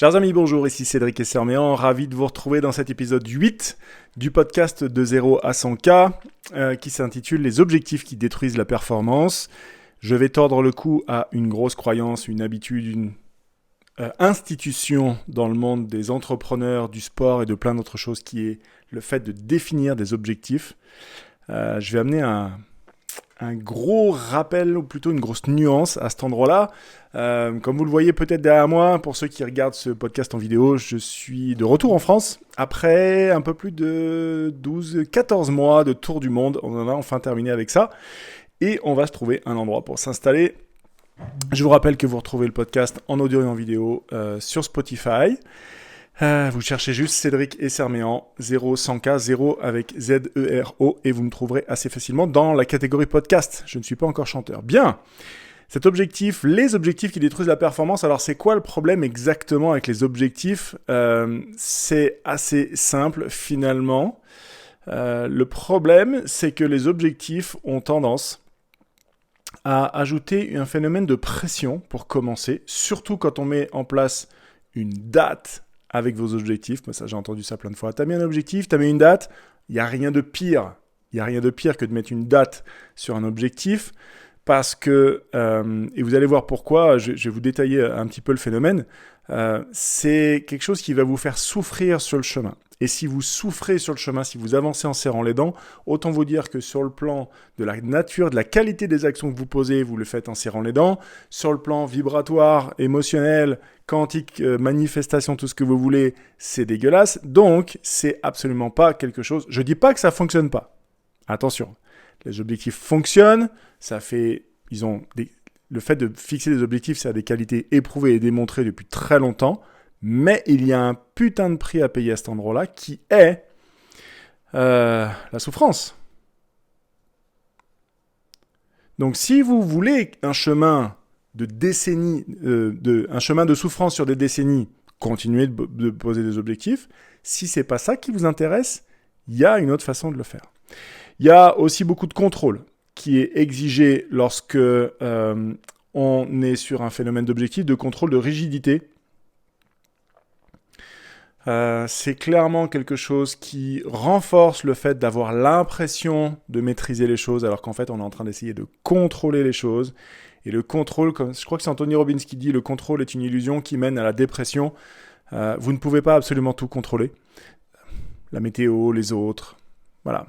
Chers amis, bonjour, ici Cédric Esserméan, ravi de vous retrouver dans cet épisode 8 du podcast de 0 à 100K qui s'intitule Les objectifs qui détruisent la performance. Je vais tordre le cou à une grosse croyance, une habitude, une institution dans le monde des entrepreneurs, du sport et de plein d'autres choses qui est le fait de définir des objectifs. Je vais amener un gros rappel, ou plutôt une grosse nuance à cet endroit-là. Comme vous le voyez peut-être derrière moi, pour ceux qui regardent ce podcast en vidéo, je suis de retour en France après un peu plus de 12-14 mois de tour du monde. On en a enfin terminé avec ça et on va se trouver un endroit pour s'installer. Je vous rappelle que vous retrouvez le podcast en audio et en vidéo sur Spotify. Vous cherchez juste Cédric Esserméan, 0-100K, 0 avec Z-E-R-O, et vous me trouverez assez facilement dans la catégorie podcast. Je ne suis pas encore chanteur. Bien. Cet objectif, les objectifs qui détruisent la performance, alors c'est quoi le problème exactement avec les objectifs ? C'est assez simple finalement. Le problème, c'est que les objectifs ont tendance à ajouter un phénomène de pression pour commencer, surtout quand on met en place une date avec vos objectifs. Moi, ça, j'ai entendu ça plein de fois. Tu as mis un objectif, tu as mis une date, il n'y a rien de pire. Il n'y a rien de pire que de mettre une date sur un objectif parce que, et vous allez voir pourquoi, je vais vous détailler un petit peu le phénomène, c'est quelque chose qui va vous faire souffrir sur le chemin. Et si vous souffrez sur le chemin, si vous avancez en serrant les dents, autant vous dire que sur le plan de la nature, de la qualité des actions que vous posez, vous le faites en serrant les dents. Sur le plan vibratoire, émotionnel, quantique, manifestation, tout ce que vous voulez, c'est dégueulasse. Donc, c'est absolument pas quelque chose... Je dis pas que ça fonctionne pas. Attention, les objectifs fonctionnent, ça fait... Le fait de fixer des objectifs, ça a des qualités éprouvées et démontrées depuis très longtemps. Mais il y a un putain de prix à payer à cet endroit-là qui est la souffrance. Donc si vous voulez un chemin de décennies, un chemin de souffrance sur des décennies, continuez de poser des objectifs. Si c'est pas ça qui vous intéresse, il y a une autre façon de le faire. Il y a aussi beaucoup de contrôle qui est exigé lorsque on est sur un phénomène d'objectif, de contrôle, de rigidité. C'est clairement quelque chose qui renforce le fait d'avoir l'impression de maîtriser les choses alors qu'en fait on est en train d'essayer de contrôler les choses. Et le contrôle, comme je crois que c'est Anthony Robbins qui dit, le contrôle est une illusion qui mène à la dépression. Vous ne pouvez pas absolument tout contrôler. La météo, les autres, voilà.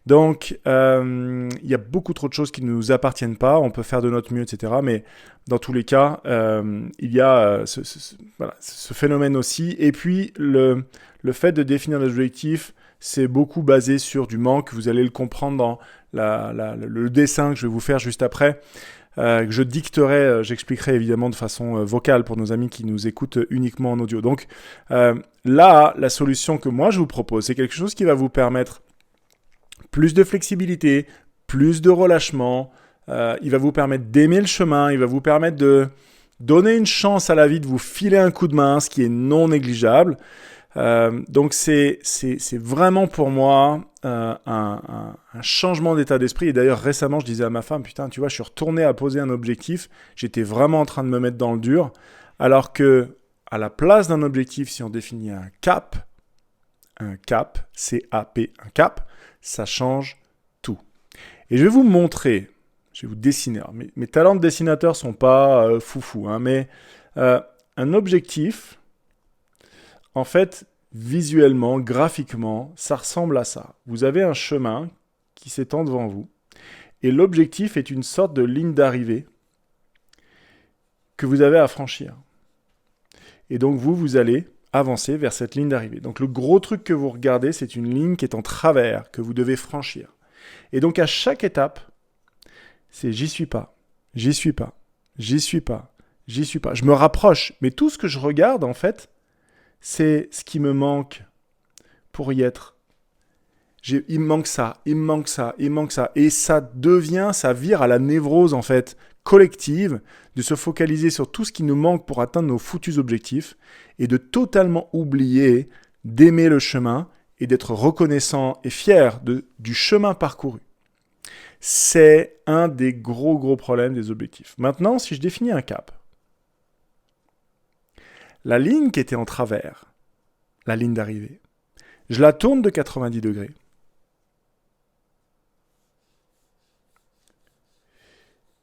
Donc il y a beaucoup trop de choses qui ne nous appartiennent pas. On peut faire de notre mieux, etc. Mais dans tous les cas, il y a ce phénomène aussi. Et puis, le fait de définir des objectifs, c'est beaucoup basé sur du manque. Vous allez le comprendre dans le dessin que je vais vous faire juste après. Que je dicterai, j'expliquerai évidemment de façon vocale pour nos amis qui nous écoutent uniquement en audio. Donc là, la solution que moi je vous propose, c'est quelque chose qui va vous permettre plus de flexibilité, plus de relâchement. Il va vous permettre d'aimer le chemin, il va vous permettre de donner une chance à la vie de vous filer un coup de main, ce qui est non négligeable. Donc c'est vraiment pour moi un changement d'état d'esprit. Et d'ailleurs récemment je disais à ma femme, putain tu vois, je suis retourné à poser un objectif, j'étais vraiment en train de me mettre dans le dur, alors que à la place d'un objectif, si on définit un cap, C-A-P, un cap, ça change tout. Et je vais vous montrer, je vais vous dessiner. Alors, mes talents de dessinateur sont pas foufou, hein, mais un objectif, en fait, visuellement, graphiquement, ça ressemble à ça. Vous avez un chemin qui s'étend devant vous, et l'objectif est une sorte de ligne d'arrivée que vous avez à franchir. Et donc vous allez avancer vers cette ligne d'arrivée. Donc le gros truc que vous regardez, c'est une ligne qui est en travers, que vous devez franchir. Et donc à chaque étape, c'est j'y suis pas, j'y suis pas, j'y suis pas, j'y suis pas. Je me rapproche, mais tout ce que je regarde en fait, c'est ce qui me manque pour y être. Il me manque ça, il me manque ça, il me manque ça. Et ça vire à la névrose en fait, collective, de se focaliser sur tout ce qui nous manque pour atteindre nos foutus objectifs et de totalement oublier d'aimer le chemin et d'être reconnaissant et fier du chemin parcouru. C'est un des gros problèmes des objectifs. Maintenant, si je définis un cap, la ligne qui était en travers, la ligne d'arrivée, je la tourne de 90 degrés.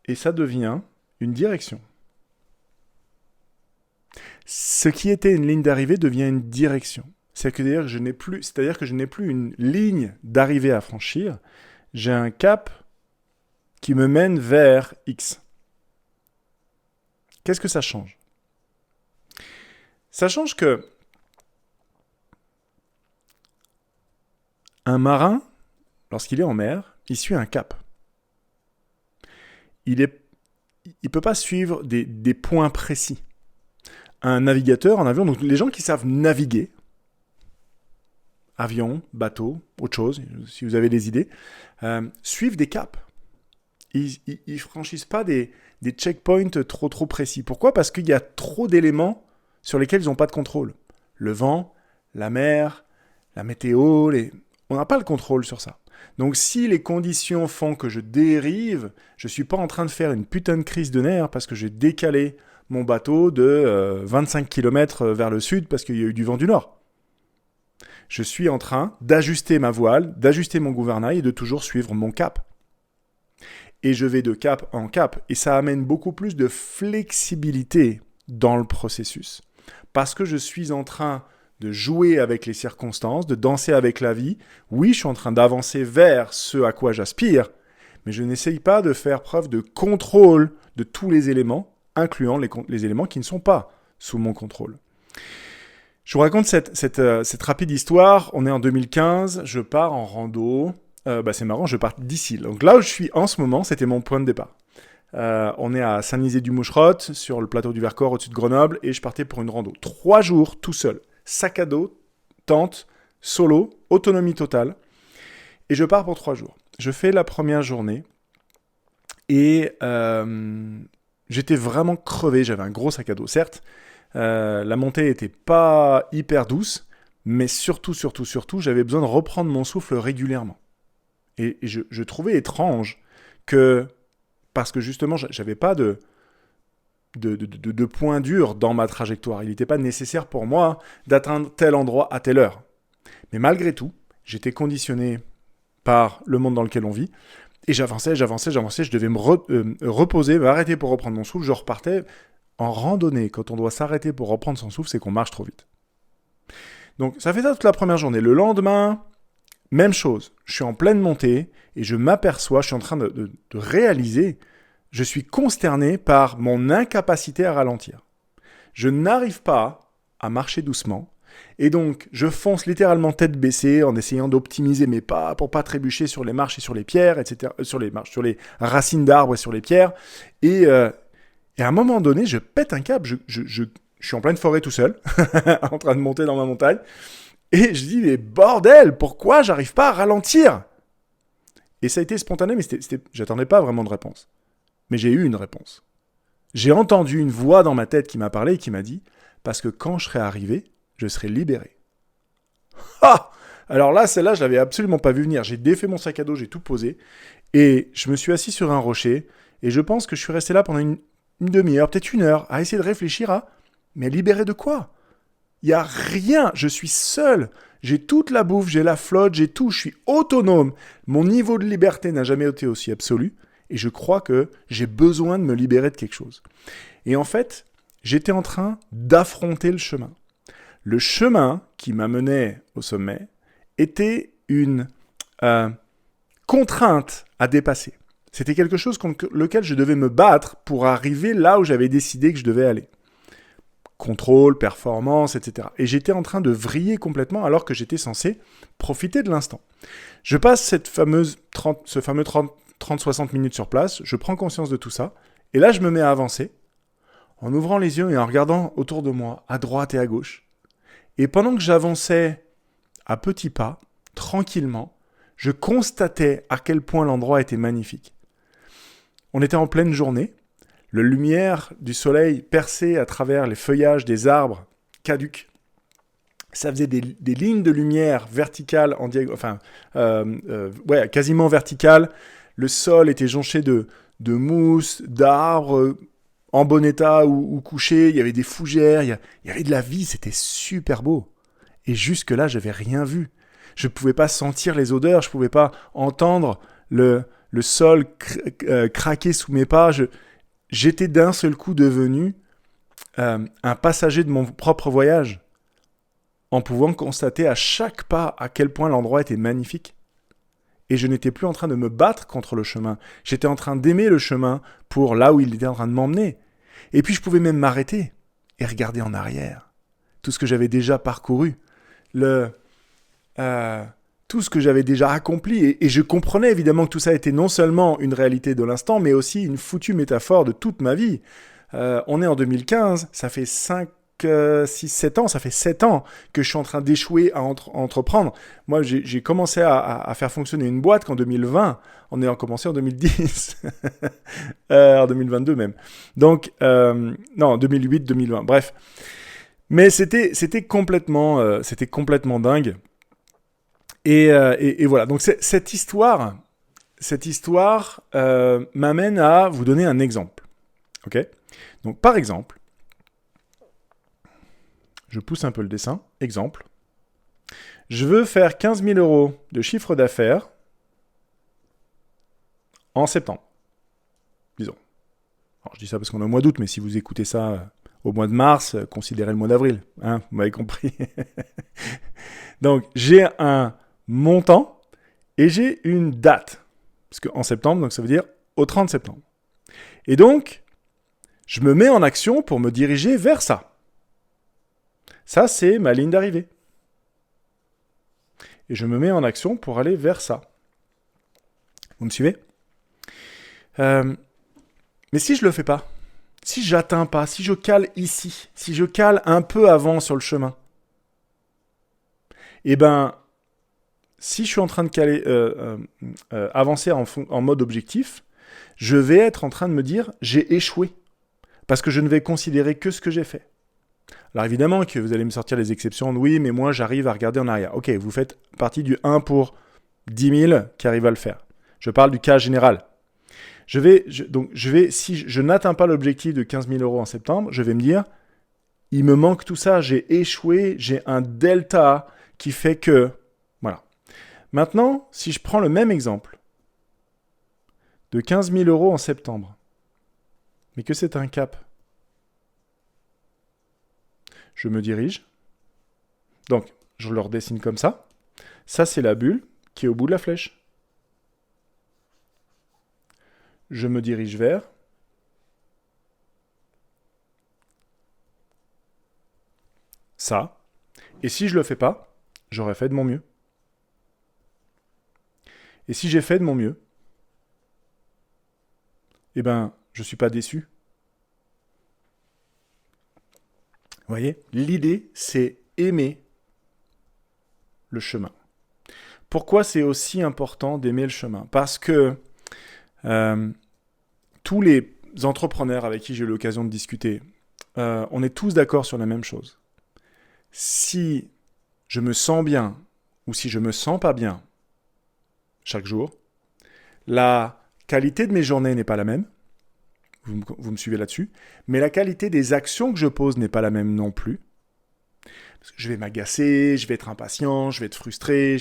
Et ça devient une direction. Ce qui était une ligne d'arrivée devient une direction. C'est-à-dire que je n'ai plus une ligne d'arrivée à franchir, j'ai un cap qui me mène vers X. Qu'est-ce que ça change ? Ça change que un marin, lorsqu'il est en mer, il suit un cap. Il ne peut pas suivre des points précis. Un navigateur en avion, donc les gens qui savent naviguer, avion, bateau, autre chose, si vous avez des idées, suivent des caps. Ils ne franchissent pas des checkpoints trop précis. Pourquoi ? Parce qu'il y a trop d'éléments sur lesquels ils n'ont pas de contrôle. Le vent, la mer, la météo, on n'a pas le contrôle sur ça. Donc si les conditions font que je dérive, je ne suis pas en train de faire une putain de crise de nerfs parce que j'ai décalé mon bateau de 25 km vers le sud parce qu'il y a eu du vent du nord. Je suis en train d'ajuster ma voile, d'ajuster mon gouvernail et de toujours suivre mon cap. Et je vais de cap en cap. Et ça amène beaucoup plus de flexibilité dans le processus. Parce que je suis en train de jouer avec les circonstances, de danser avec la vie. Oui, je suis en train d'avancer vers ce à quoi j'aspire, mais je n'essaye pas de faire preuve de contrôle de tous les éléments, incluant les éléments qui ne sont pas sous mon contrôle. Je vous raconte cette rapide histoire. On est en 2015, je pars en rando. C'est marrant, je pars d'ici. Donc là où je suis en ce moment, c'était mon point de départ. On est à Saint-Nizet-du-Moucherotte, sur le plateau du Vercors, au-dessus de Grenoble, et je partais pour une rando. 3 jours, tout seul. Sac à dos, tente, solo, autonomie totale. Et je pars pour 3 jours. Je fais la première journée, et j'étais vraiment crevé. J'avais un gros sac à dos, certes. La montée n'était pas hyper douce, mais surtout, j'avais besoin de reprendre mon souffle régulièrement. Et je trouvais étrange que, parce que justement, j'avais pas de point dur dans ma trajectoire. Il n'était pas nécessaire pour moi d'atteindre tel endroit à telle heure. Mais malgré tout, j'étais conditionné par le monde dans lequel on vit, et j'avançais, je devais me reposer, m'arrêter pour reprendre mon souffle, je repartais. En randonnée, quand on doit s'arrêter pour reprendre son souffle, c'est qu'on marche trop vite. Donc ça fait ça toute la première journée. Le lendemain, même chose. Je suis en pleine montée et je m'aperçois, je suis en train de réaliser, je suis consterné par mon incapacité à ralentir. Je n'arrive pas à marcher doucement et donc je fonce littéralement tête baissée en essayant d'optimiser mes pas pour pas trébucher sur les marches et sur les pierres, etc. Sur les racines d'arbres et sur les pierres. Et à un moment donné, je pète un câble, je suis en pleine forêt tout seul, en train de monter dans ma montagne, et je dis, mais bordel, pourquoi j'arrive pas à ralentir ? Et ça a été spontané, mais j'attendais pas vraiment de réponse. Mais j'ai eu une réponse. J'ai entendu une voix dans ma tête qui m'a parlé et qui m'a dit, parce que quand je serai arrivé, je serai libéré. Ah ! Alors là, celle-là, je l'avais absolument pas vu venir. J'ai défait mon sac à dos, j'ai tout posé, et je me suis assis sur un rocher, et je pense que je suis resté là pendant une demi-heure, peut-être 1 heure, à essayer de réfléchir à « mais libéré de quoi ?» Il n'y a rien, je suis seul, j'ai toute la bouffe, j'ai la flotte, j'ai tout, je suis autonome. Mon niveau de liberté n'a jamais été aussi absolu, et je crois que j'ai besoin de me libérer de quelque chose. Et en fait, j'étais en train d'affronter le chemin. Le chemin qui m'amenait au sommet était une contrainte à dépasser. C'était quelque chose contre lequel je devais me battre pour arriver là où j'avais décidé que je devais aller. Contrôle, performance, etc. Et j'étais en train de vriller complètement alors que j'étais censé profiter de l'instant. Je passe ce fameux 30-60 minutes sur place, je prends conscience de tout ça, et là je me mets à avancer, en ouvrant les yeux et en regardant autour de moi, à droite et à gauche. Et pendant que j'avançais à petits pas, tranquillement, je constatais à quel point l'endroit était magnifique. On était en pleine journée, la lumière du soleil perçait à travers les feuillages des arbres caducs. Ça faisait des lignes de lumière verticales, quasiment verticales. Le sol était jonché de mousse, d'arbres, en bon état ou couchés, il y avait des fougères, il y avait de la vie, c'était super beau. Et jusque-là, je n'avais rien vu. Je ne pouvais pas sentir les odeurs, je ne pouvais pas entendre le sol craquer sous mes pas. J'étais d'un seul coup devenu un passager de mon propre voyage, en pouvant constater à chaque pas à quel point l'endroit était magnifique. Et je n'étais plus en train de me battre contre le chemin. J'étais en train d'aimer le chemin pour là où il était en train de m'emmener. Et puis je pouvais même m'arrêter et regarder en arrière. Tout ce que j'avais déjà parcouru. Tout ce que j'avais déjà accompli. Et je comprenais évidemment que tout ça était non seulement une réalité de l'instant, mais aussi une foutue métaphore de toute ma vie. On est en 2015, ça fait 5, 6, 7 ans, ça fait 7 ans que je suis en train d'échouer à entreprendre. Moi, j'ai commencé à faire fonctionner une boîte qu'en 2020, on est commencé en 2010, en 2022 même. Donc, non, 2008, 2020, bref. Mais c'était complètement dingue. Et voilà, donc cette histoire m'amène à vous donner un exemple. Ok ? Donc, par exemple, je pousse un peu le dessin. Exemple. Je veux faire 15 000 € de chiffre d'affaires en septembre. Disons. Alors, je dis ça parce qu'on est au mois d'août, mais si vous écoutez ça au mois de mars, considérez le mois d'avril. Hein, vous m'avez compris. Donc, j'ai un montant et j'ai une date. Parce qu'en septembre, donc ça veut dire au 30 septembre. Et donc, je me mets en action pour me diriger vers ça. Ça, c'est ma ligne d'arrivée. Et je me mets en action pour aller vers ça. Vous me suivez ? Mais si je ne le fais pas, si je n'atteins pas, si je cale ici, si je cale un peu avant sur le chemin, eh ben, si je suis en train de caler, avancer en mode objectif, je vais être en train de me dire j'ai échoué. Parce que je ne vais considérer que ce que j'ai fait. Alors évidemment que vous allez me sortir les exceptions de oui, mais moi j'arrive à regarder en arrière. Ok, vous faites partie du 1 pour 10 000 qui arrive à le faire. Je parle du cas général. Si je n'atteins pas l'objectif de 15 000 € en septembre, je vais me dire, il me manque tout ça, j'ai échoué, j'ai un delta qui fait que... Voilà. Maintenant, si je prends le même exemple de 15 000 € en septembre, mais que c'est un cap, je me dirige. Donc, je le redessine comme ça. Ça, c'est la bulle qui est au bout de la flèche. Je me dirige vers ça. Et si je ne le fais pas, j'aurais fait de mon mieux. Et si j'ai fait de mon mieux, eh ben, je ne suis pas déçu. Vous voyez ? L'idée, c'est aimer le chemin. Pourquoi c'est aussi important d'aimer le chemin ? Parce que tous les entrepreneurs avec qui j'ai eu l'occasion de discuter, on est tous d'accord sur la même chose. Si je me sens bien ou si je me sens pas bien chaque jour, la qualité de mes journées n'est pas la même. Vous me suivez là-dessus. Mais la qualité des actions que je pose n'est pas la même non plus. Parce que je vais m'agacer, je vais être impatient, je vais être frustré,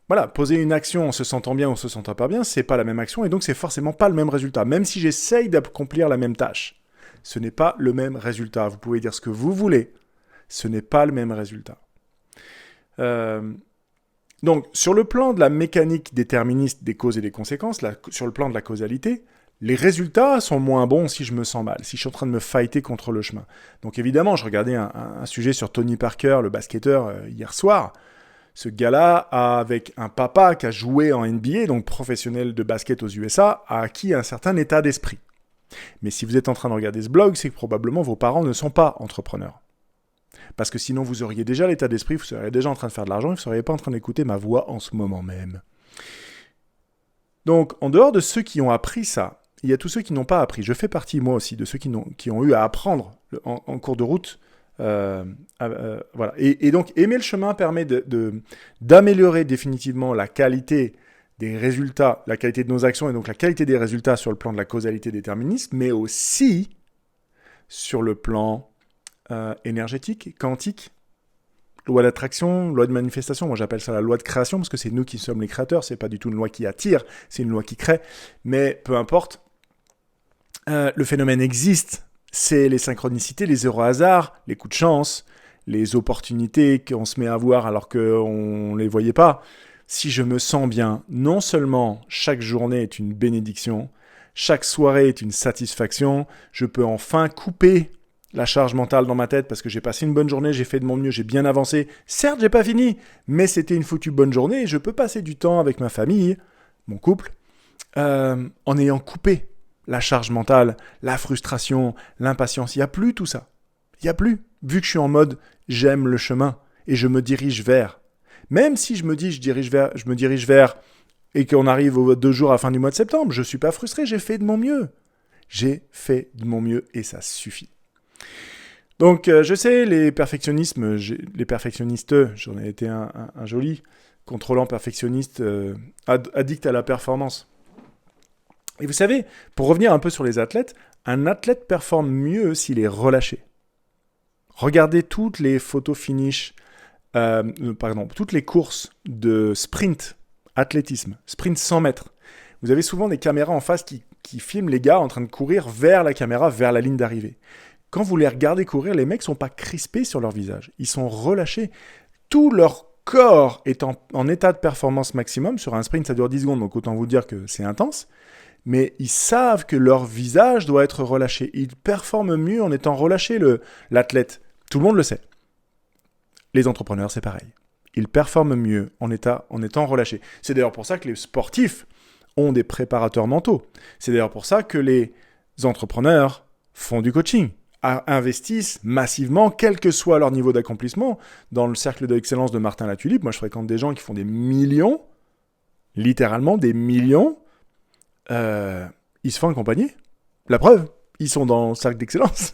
Voilà, poser une action en se sentant bien ou en se sentant pas bien, c'est pas la même action et donc c'est forcément pas le même résultat. Même si j'essaye d'accomplir la même tâche, ce n'est pas le même résultat. Vous pouvez dire ce que vous voulez, ce n'est pas le même résultat. Donc, sur le plan de la mécanique déterministe des causes et des conséquences, sur le plan de la causalité, les résultats sont moins bons si je me sens mal, si je suis en train de me fighter contre le chemin. Donc évidemment, je regardais un sujet sur Tony Parker, le basketteur, hier soir. Ce gars-là, avec un papa qui a joué en NBA, donc professionnel de basket aux USA, a acquis un certain état d'esprit. Mais si vous êtes en train de regarder ce blog, c'est que probablement vos parents ne sont pas entrepreneurs. Parce que sinon, vous auriez déjà l'état d'esprit, vous seriez déjà en train de faire de l'argent, et vous ne seriez pas en train d'écouter ma voix en ce moment même. Donc, en dehors de ceux qui ont appris ça, il y a tous ceux qui n'ont pas appris. Je fais partie, moi aussi, de ceux qui ont eu à apprendre en cours de route. Voilà. Et donc, aimer le chemin permet d'améliorer définitivement la qualité des résultats, la qualité de nos actions et donc la qualité des résultats sur le plan de la causalité déterministe, mais aussi sur le plan énergétique, quantique, loi d'attraction, loi de manifestation. Moi, j'appelle ça la loi de création parce que c'est nous qui sommes les créateurs. C'est pas du tout une loi qui attire, c'est une loi qui crée. Mais peu importe, le phénomène existe. C'est les synchronicités, les heureux hasards, les coups de chance, les opportunités qu'on se met à voir alors qu'on ne les voyait pas. Si je me sens bien, non seulement chaque journée est une bénédiction, chaque soirée est une satisfaction, je peux enfin couper la charge mentale dans ma tête parce que j'ai passé une bonne journée, j'ai fait de mon mieux, j'ai bien avancé. Certes, j'ai pas fini, mais c'était une foutue bonne journée et je peux passer du temps avec ma famille, mon couple, en ayant coupé la charge mentale, la frustration, l'impatience. Il n'y a plus tout ça. Il n'y a plus. Vu que je suis en mode j'aime le chemin et je me dirige vers. Même si je me dis je me dirige vers et qu'on arrive aux 2 jours à la fin du mois de septembre, je ne suis pas frustré, j'ai fait de mon mieux. J'ai fait de mon mieux et ça suffit. Donc je sais, les perfectionnistes, j'en ai été un joli, contrôlant perfectionniste, addict à la performance. Et vous savez, pour revenir un peu sur les athlètes, un athlète performe mieux s'il est relâché. Regardez toutes les photos finish, toutes les courses de sprint, athlétisme, sprint 100 mètres. Vous avez souvent des caméras en face qui filment les gars en train de courir vers la caméra, vers la ligne d'arrivée. Quand vous les regardez courir, les mecs ne sont pas crispés sur leur visage. Ils sont relâchés. Tout leur corps est en état de performance maximum. Sur un sprint, ça dure 10 secondes, donc autant vous dire que c'est intense. Mais ils savent que leur visage doit être relâché. Ils performent mieux en étant relâchés, l'athlète. Tout le monde le sait. Les entrepreneurs, c'est pareil. Ils performent mieux en étant relâchés. C'est d'ailleurs pour ça que les sportifs ont des préparateurs mentaux. C'est d'ailleurs pour ça que les entrepreneurs font du coaching, investissent massivement, quel que soit leur niveau d'accomplissement. Dans le cercle de l'excellence de Martin Latulippe, moi je fréquente des gens qui font des millions, littéralement des millions. Ils se font accompagner. La preuve, ils sont dans le cercle d'excellence.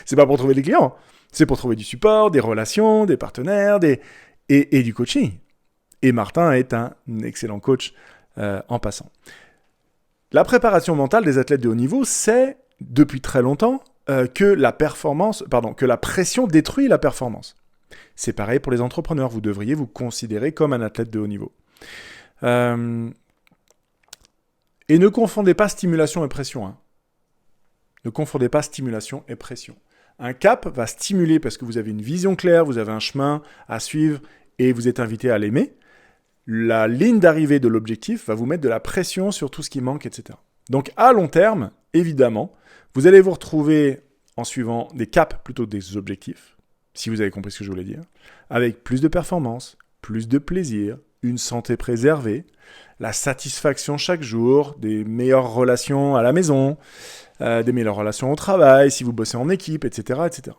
C'est pas pour trouver des clients, c'est pour trouver du support, des relations, des partenaires, et du coaching. Et Martin est un excellent coach en passant. La préparation mentale des athlètes de haut niveau, c'est depuis très longtemps que la pression détruit la performance. C'est pareil pour les entrepreneurs. Vous devriez vous considérer comme un athlète de haut niveau. Et ne confondez pas stimulation et pression. Hein. Ne confondez pas stimulation et pression. Un cap va stimuler parce que vous avez une vision claire, vous avez un chemin à suivre et vous êtes invité à l'aimer. La ligne d'arrivée de l'objectif va vous mettre de la pression sur tout ce qui manque, etc. Donc à long terme, évidemment, vous allez vous retrouver en suivant des caps plutôt que des objectifs, si vous avez compris ce que je voulais dire, avec plus de performance, plus de plaisir, une santé préservée, la satisfaction chaque jour, des meilleures relations à la maison, des meilleures relations au travail, si vous bossez en équipe, etc. etc.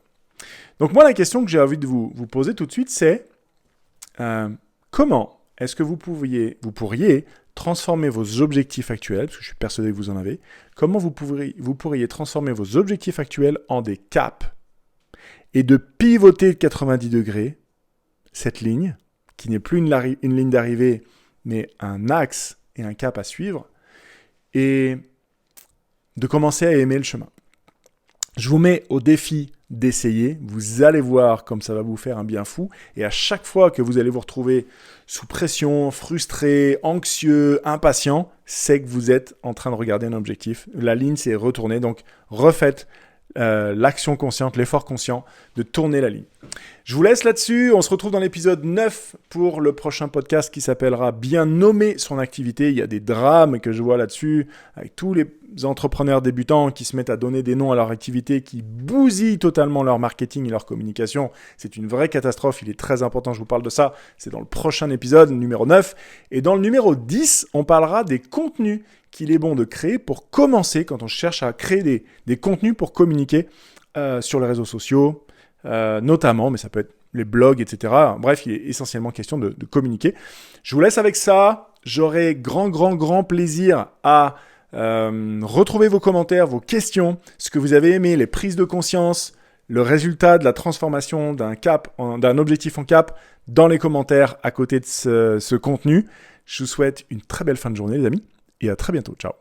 Donc moi, la question que j'ai envie de vous poser tout de suite, c'est comment est-ce que vous pourriez transformer vos objectifs actuels, parce que je suis persuadé que vous en avez, comment vous pourriez transformer vos objectifs actuels en des caps et de pivoter de 90 degrés cette ligne, qui n'est plus une ligne d'arrivée, mais un axe et un cap à suivre, et de commencer à aimer le chemin. Je vous mets au défi d'essayer, vous allez voir comme ça va vous faire un bien fou, et à chaque fois que vous allez vous retrouver sous pression, frustré, anxieux, impatient, c'est que vous êtes en train de regarder un objectif. La ligne s'est retournée, donc refaites l'action consciente, l'effort conscient de tourner la ligne. Je vous laisse là-dessus, on se retrouve dans l'épisode 9 pour le prochain podcast qui s'appellera « Bien nommer son activité ». Il y a des drames que je vois là-dessus, avec tous les entrepreneurs débutants qui se mettent à donner des noms à leur activité, qui bousillent totalement leur marketing et leur communication. C'est une vraie catastrophe, il est très important, je vous parle de ça. C'est dans le prochain épisode, numéro 9. Et dans le numéro 10, on parlera des contenus qu'il est bon de créer pour commencer quand on cherche à créer des contenus pour communiquer sur les réseaux sociaux, notamment, mais ça peut être les blogs, etc. Bref, il est essentiellement question de communiquer. Je vous laisse avec ça. J'aurai grand plaisir à retrouver vos commentaires, vos questions, ce que vous avez aimé, les prises de conscience, le résultat de la transformation d'un objectif en cap dans les commentaires à côté de ce contenu. Je vous souhaite une très belle fin de journée, les amis, et à très bientôt. Ciao.